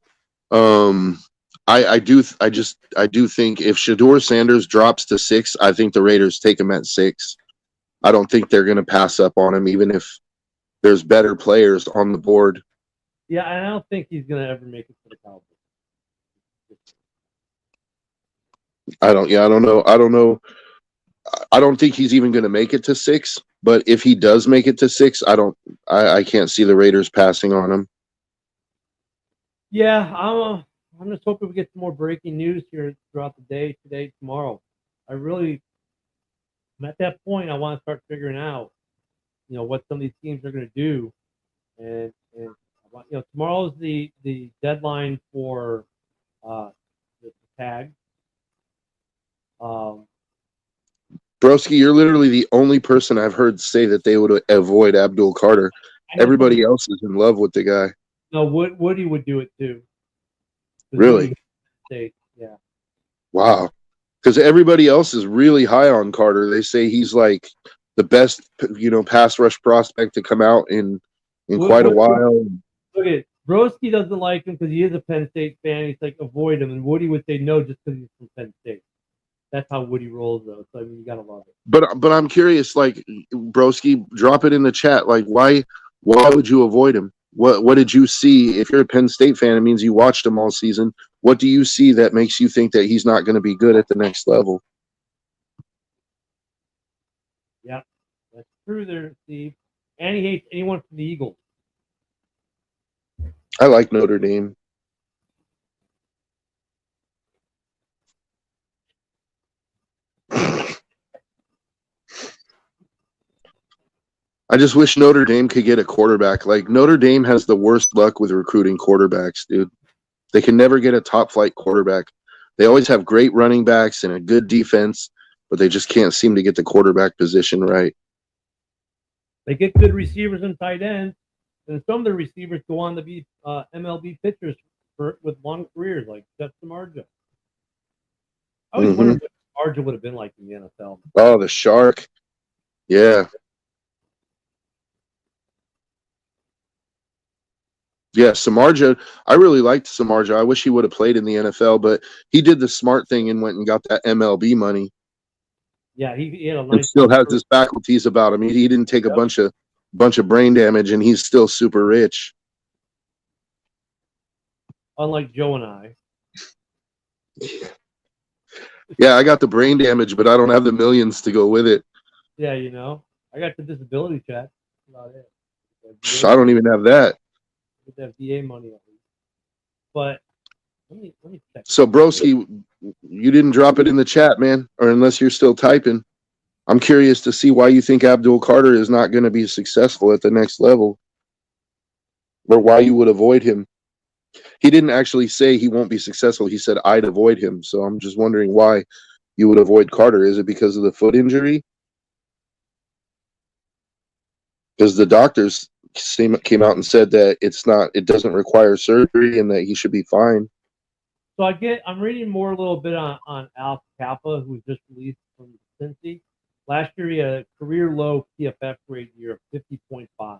I do think if Shedeur Sanders drops to 6, I think the Raiders take him at 6. I don't think they're going to pass up on him, even if there's better players on the board. Yeah, I don't think he's going to ever make it to the Cowboys. I don't know. I don't think he's even going to make it to 6. But if he does make it to 6, I can't see the Raiders passing on him. Yeah, I'm just hoping we get some more breaking news here throughout the day, today, tomorrow. I'm at that point. I want to start figuring out, what some of these teams are going to do, and tomorrow's the deadline for the tag. Broski, you're literally the only person I've heard say that they would avoid Abdul Carter. Everybody else is in love with the guy. No, Woody would do it too. Really? Yeah. Wow. Because everybody else is really high on Carter. They say he's like the best, pass rush prospect to come out in quite a while. Look at Broski doesn't like him because he is a Penn State fan. He's like, avoid him. And Woody would say no just because he's from Penn State. That's how Woody rolls, though. So I mean, you gotta love it. But I'm curious, like, Broski, drop it in the chat. Like, why would you avoid him? What did you see? If you're a Penn State fan, it means you watched him all season. What do you see that makes you think that he's not going to be good at the next level? Yeah, that's true there, Steve. And he hates anyone from the Eagles. I like Notre Dame. I just wish Notre Dame could get a quarterback. Like, Notre Dame has the worst luck with recruiting quarterbacks, dude. They can never get a top-flight quarterback. They always have great running backs and a good defense, but they just can't seem to get the quarterback position right. They get good receivers and tight ends, and some of the receivers go on to be MLB pitchers with long careers, like Jeff Samardzija. I always wondered what Samardzija would have been like in the NFL. Oh, the Shark. Yeah. Yeah, Samardzija. I really liked Samardzija. I wish he would have played in the NFL, but he did the smart thing and went and got that MLB money. Yeah, he had a And nice. still has his faculties about him. He didn't take a bunch of brain damage, and he's still super rich. Unlike Joe and I. Yeah, I got the brain damage, but I don't have the millions to go with it. Yeah, you know, I got the disability check. That's about it. I don't even have that. Get that VA money at least. But let me check. So, Broski, you didn't drop it in the chat, man, or unless you're still typing. I'm curious to see why you think Abdul Carter is not going to be successful at the next level, or why you would avoid him. He didn't actually say he won't be successful. He said I'd avoid him. So I'm just wondering why you would avoid Carter. Is it because of the foot injury? Because the doctors came out and said that it doesn't require surgery and that he should be fine. So I'm reading more a little bit on Alex Kappa, who was just released from Cincy. Last year he had a career low PFF grade year of 50.5.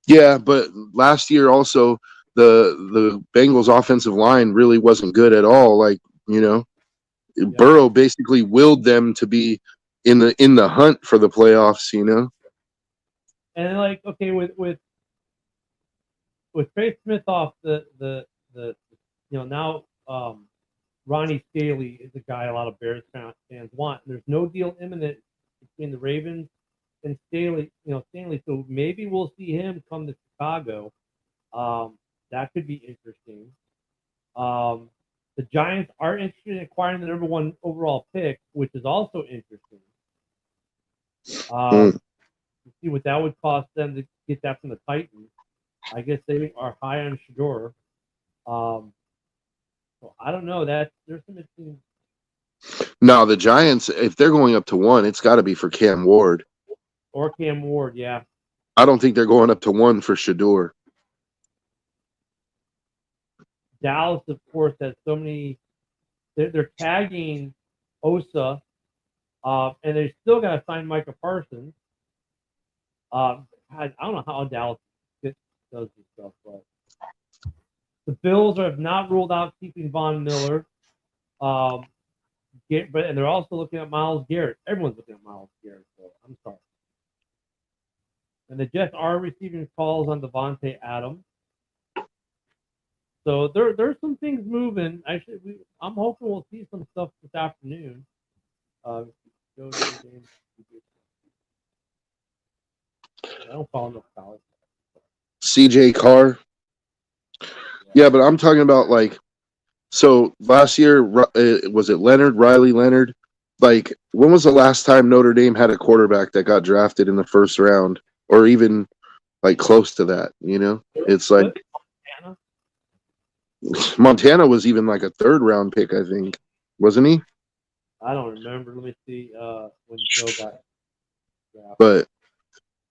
Yeah, but last year also the Bengals offensive line really wasn't good at all. Like, you know, Burrow basically willed them to be in the hunt for the playoffs, you know. And like, okay, with Trey Smith off the now Ronnie Staley is a guy a lot of Bears fans want. There's no deal imminent between the Ravens and Stanley. So maybe we'll see him come to Chicago. That could be interesting. The Giants are interested in acquiring the number 1 overall pick, which is also interesting. See what that would cost them to get that from the Titans. I guess they are high on Shedeur. So I don't know. There's some interesting. No, the Giants, if they're going up to 1, it's got to be for Cam Ward. Or Cam Ward, yeah. I don't think they're going up to 1 for Shedeur. Dallas, of course, has so many. They're tagging Osa, and they still got to sign Micah Parsons. I don't know how Dallas does this stuff, but the Bills have not ruled out keeping Von Miller. And they're also looking at Myles Garrett. Everyone's looking at Myles Garrett, so I'm sorry. And the Jets are receiving calls on Devontae Adams. So there's some things moving. Actually, I'm hoping we'll see some stuff this afternoon. I don't follow enough college. CJ Carr. Yeah, but I'm talking about, like, so last year, was it Riley Leonard? Like, when was the last time Notre Dame had a quarterback that got drafted in the first round, or even like close to that? You know, it's like Montana was even like a 3rd round pick, I think, wasn't he? I don't remember. Let me see when Joe got drafted. But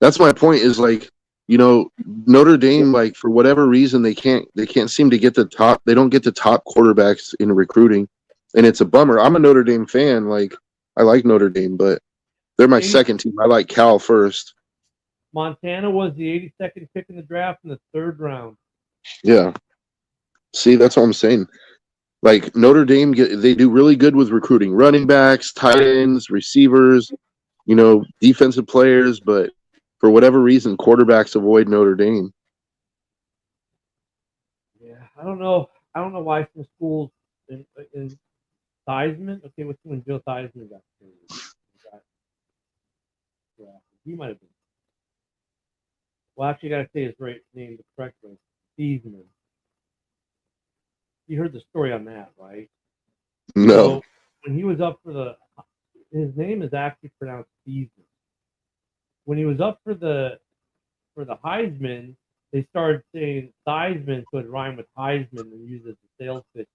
that's my point. Is like, you know, Notre Dame, like, for whatever reason, they can't seem to get the top. They don't get the top quarterbacks in recruiting, and it's a bummer. I'm a Notre Dame fan. Like, I like Notre Dame, but they're my second team. I like Cal first. Montana was the 82nd pick in the draft in the 3rd round. Yeah. See, that's what I'm saying. Like Notre Dame, they do really good with recruiting running backs, tight ends, receivers, defensive players, but for whatever reason, quarterbacks avoid Notre Dame. Yeah, I don't know why some schools in Theismann. Okay, what's when Joe Theismann got yeah, he might have been. Well, actually, I got to say his right name the correct way. Theismann. You heard the story on that, right? No. So when he was up for his name is actually pronounced Theismann. When he was up for the Heisman, they started saying Theismann so it rhymed with Heisman and used as a sales pitch.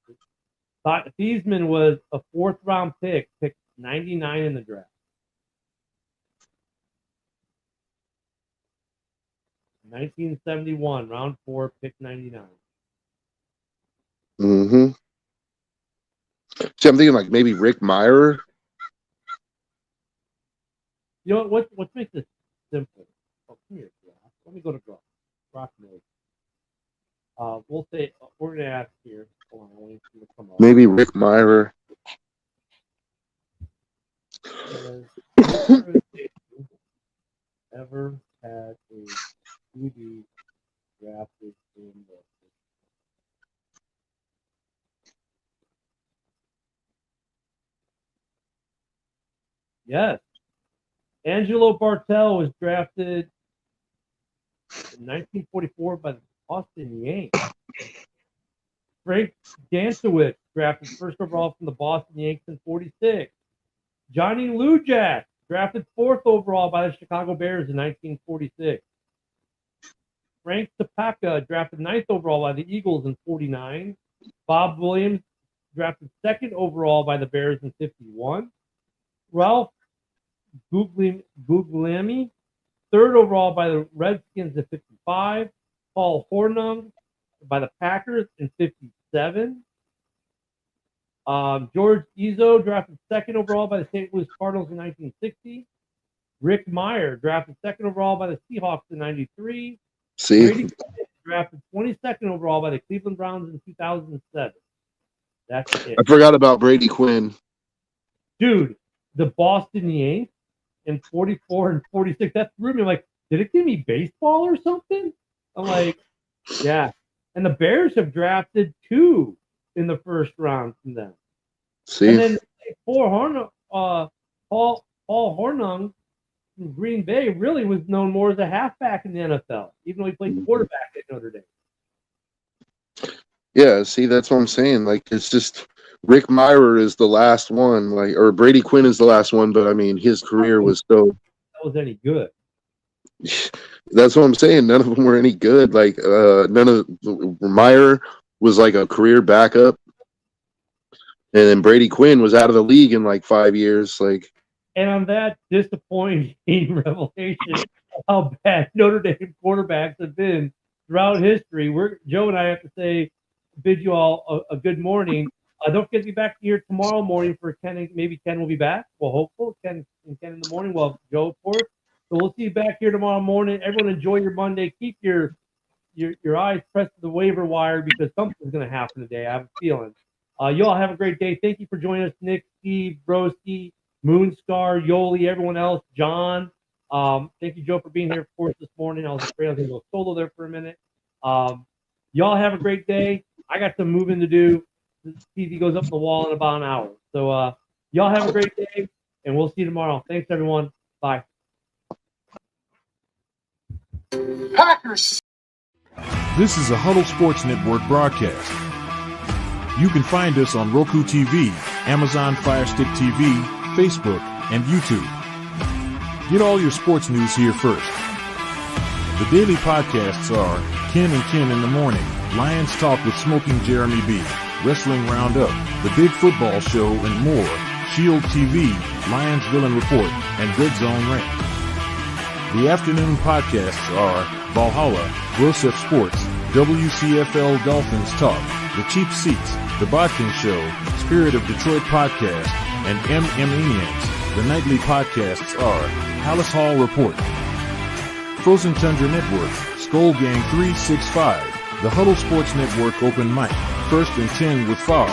Theismann was a 4th round pick, picked 99 in the draft. (1971), round 4, pick 99. Mm-hmm. See, I'm thinking like maybe Rick Meyer. You know what makes this simple? Oh, come here, Brock. Let me go to Brock. Brock knows. We'll say we're gonna ask here. Hold on, I want to come up. Maybe Rick Meyer. Ever had a QB drafted in the Yes. Angelo Bartell was drafted in 1944 by the Boston Yanks. Frank Gansiewicz drafted first overall from the Boston Yanks in 46. Johnny Lujack drafted 4th overall by the Chicago Bears in 1946. Frank Topeka drafted 9th overall by the Eagles in 49. Bob Williams drafted 2nd overall by the Bears in 51. Ralph Guglielmi, 3rd overall by the Redskins in 55. Paul Hornung by the Packers in 57. George Izzo drafted 2nd overall by the St. Louis Cardinals in 1960. Rick Meyer drafted 2nd overall by the Seahawks in 93. See, Brady drafted 22nd overall by the Cleveland Browns in 2007. That's it. I forgot about Brady Quinn. Dude, the Boston Yanks in 44 and 46. That threw me. I'm like, did it give me baseball or something? I'm like, yeah. And the Bears have drafted 2 in the first round from them. See, and then Paul Hornung from Green Bay really was known more as a halfback in the NFL, even though he played quarterback at Notre Dame. Yeah, see, that's what I'm saying. Like, it's just Rick Meyer is the last one, or Brady Quinn is the last one, but I mean, his career was so. That was any good. That's what I'm saying. None of them were any good. Like, none of Meyer was like a career backup, and then Brady Quinn was out of the league in like 5 years. Like, and on that disappointing revelation of how bad Notre Dame quarterbacks have been throughout history, Joe and I have to bid you all a good morning. Don't forget to be back here tomorrow morning for Ken. Maybe Ken will be back. Well, hopefully Ken in the morning. Well, Joe, of course. So we'll see you back here tomorrow morning. Everyone enjoy your Monday. Keep your eyes pressed to the waiver wire because something's going to happen today. I have a feeling. You all have a great day. Thank you for joining us, Nick, Steve, Broski, Moonscar, Yoli, everyone else, John. Thank you, Joe, for being here, of course, this morning. I was afraid I was going to go solo there for a minute. Y'all have a great day. I got some moving to do. The TV goes up the wall in about an hour. So y'all have a great day, and we'll see you tomorrow. Thanks, everyone. Bye. Packers. This is a Huddle Sports Network broadcast. You can find us on Roku TV, Amazon Fire Stick TV, Facebook, and YouTube. Get all your sports news here first. The daily podcasts are Ken and Ken in the Morning, Lions Talk with Smoking Jeremy B, Wrestling Roundup, The Big Football Show, and more, Shield TV, Lions Villain Report, and Red Zone Rant. The afternoon podcasts are Valhalla, Grosef Sports, WCFL Dolphins Talk, The Cheap Seats, The Bodkin Show, Spirit of Detroit Podcast, and MM The nightly podcasts are Palace Hall Report, Frozen Tundra Network, Skull Gang 365, The Huddle Sports Network Open Mic, First and 10 with Foz,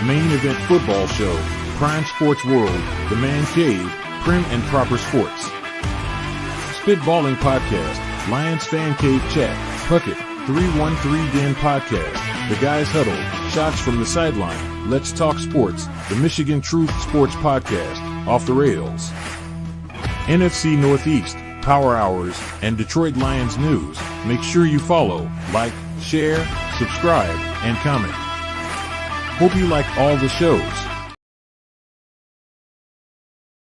Main Event Football Show, Prime Sports World, The Man Cave, Prim and Proper Sports. Spitballing Podcast, Lions Fan Cave Chat, Puckett, 313 Den Podcast, The Guys Huddle, Shots from the Sideline, Let's Talk Sports, The Michigan Truth Sports Podcast, Off the Rails. NFC Northeast, Power Hours, and Detroit Lions News. Make sure you follow, like, share, subscribe, and comment. Hope you like all the shows.